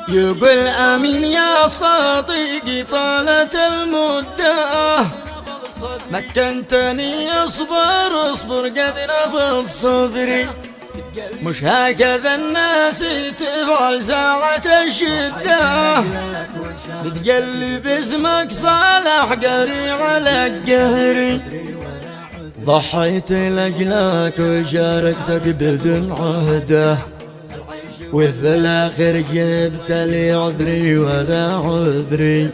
يقول آمين يا صديقي طالت المدة، مكنتني اصبر اصبر قد نفض صبري. مش هكذا الناس تفعل ساعة الشدة، بتقلب اسمك صالح قري على القهري. ضحيت لأجلك وشاركتك بدون عهده، وفي الآخر جبت لي عذري ولا عذري.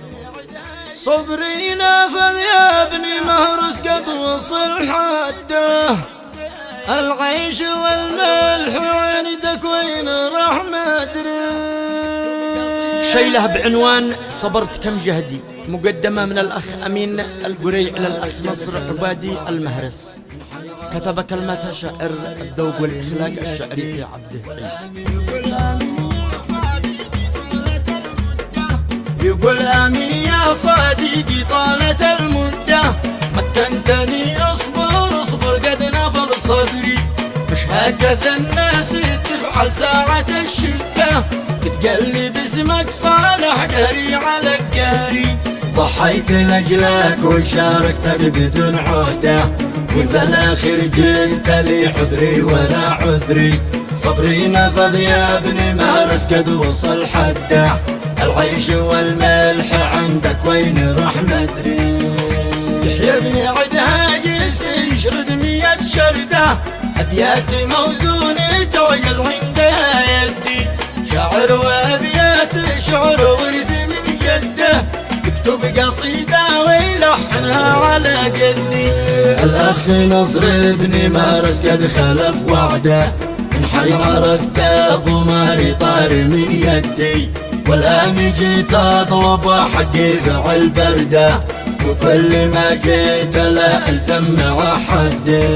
صبري نافذ يا ابني مهرس قد وصل حده، العيش والملح ويندك وين راح ما ادري. شيله بعنوان صبرت كم جهدي، مقدمة من الأخ أمين القري إلى الأخ نصر عبادي المهرس. كتب كلمة شاعر الذوق والإخلاق الشعري لعبده. يقول آمين يا صديقي طالت المدة، مكنتني اصبر اصبر قد نفض صبري. مش هكذا الناس تفعل ساعة الشدة، بتقلب اسمك صالح قهري على القهري. ضحيت لأجلك وشاركتك بدون عهده، وفي الآخر جبت لي عذري ولا عذري. صبري نفذ يا ابني مهرس قد وصل حده، العيش والملح عندك وين راح مدري. يحيى ابن عدها قيس يشرد 100 شردة، أبيات موزونة تعقل عندها يدي. شاعر وأبيات شعر ورث من جده، يكتب قصيدة ويلحنها على قدي. الأخ نصر ابن مهرس قد خلف وعده، من حي عرفته ضماري طار من يدي. والآن جيت أطلب حقي فعل برده، وكل ما جيت لا ألزم مع حدي.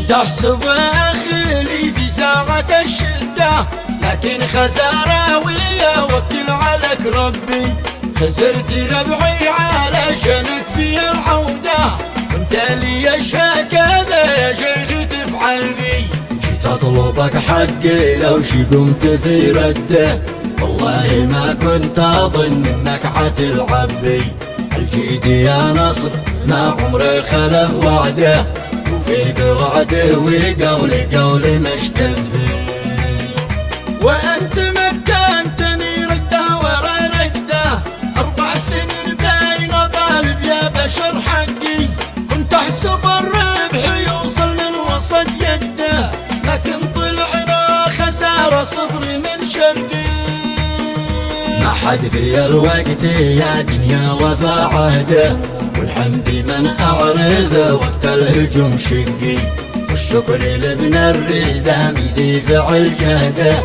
تحسب أخي لي في ساعة الشدة، لكن خسارة ويا وكل عليك ربي. خسرت ربعي علشانك في العودة، وانت لي هكذا يا شيخ تفعل بي. جيت أطلبك حقي لو شي قمت في رده، والله ما كنت أظن انك عتلعب بي. الجيد يا نصر ما عمري خلف وعده، وفي بوعده وقولي قولي مش كذبي. وانت مكنتني رقده ورا رقده، 4 سنين بين طالب يا بشر حقي. كنت احسب الربح يوصل من وسط يده، لكن طلعنا خسارة صفر من شرقي. ما حد في الوقت يا دنيا وفى عهده، والحمد من أعرفه وقت الهجوم شقي. والشكر لابن الرزام ذي فعل جهده،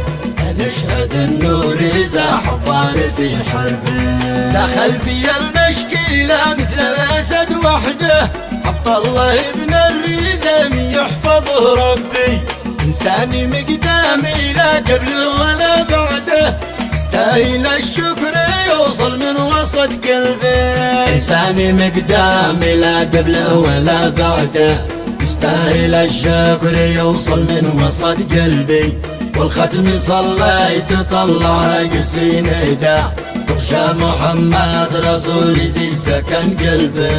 نشهد انه رزا حضار في حربه. دخل في المشكلة مثل الأسد وحده، عبد الله ابن الرزام يحفظه ربي. إنساني مقدامي لا قبله ولا بعده، يستاهل الشكر يوصل من وسط قلبي. إنساني مقدامي لا قبله ولا بعده، يستاهل الشكر يوصل من وسط قلبي. والختم صليت طلع قسي ندا، تغشى محمد رسول ذي سكن قلبي.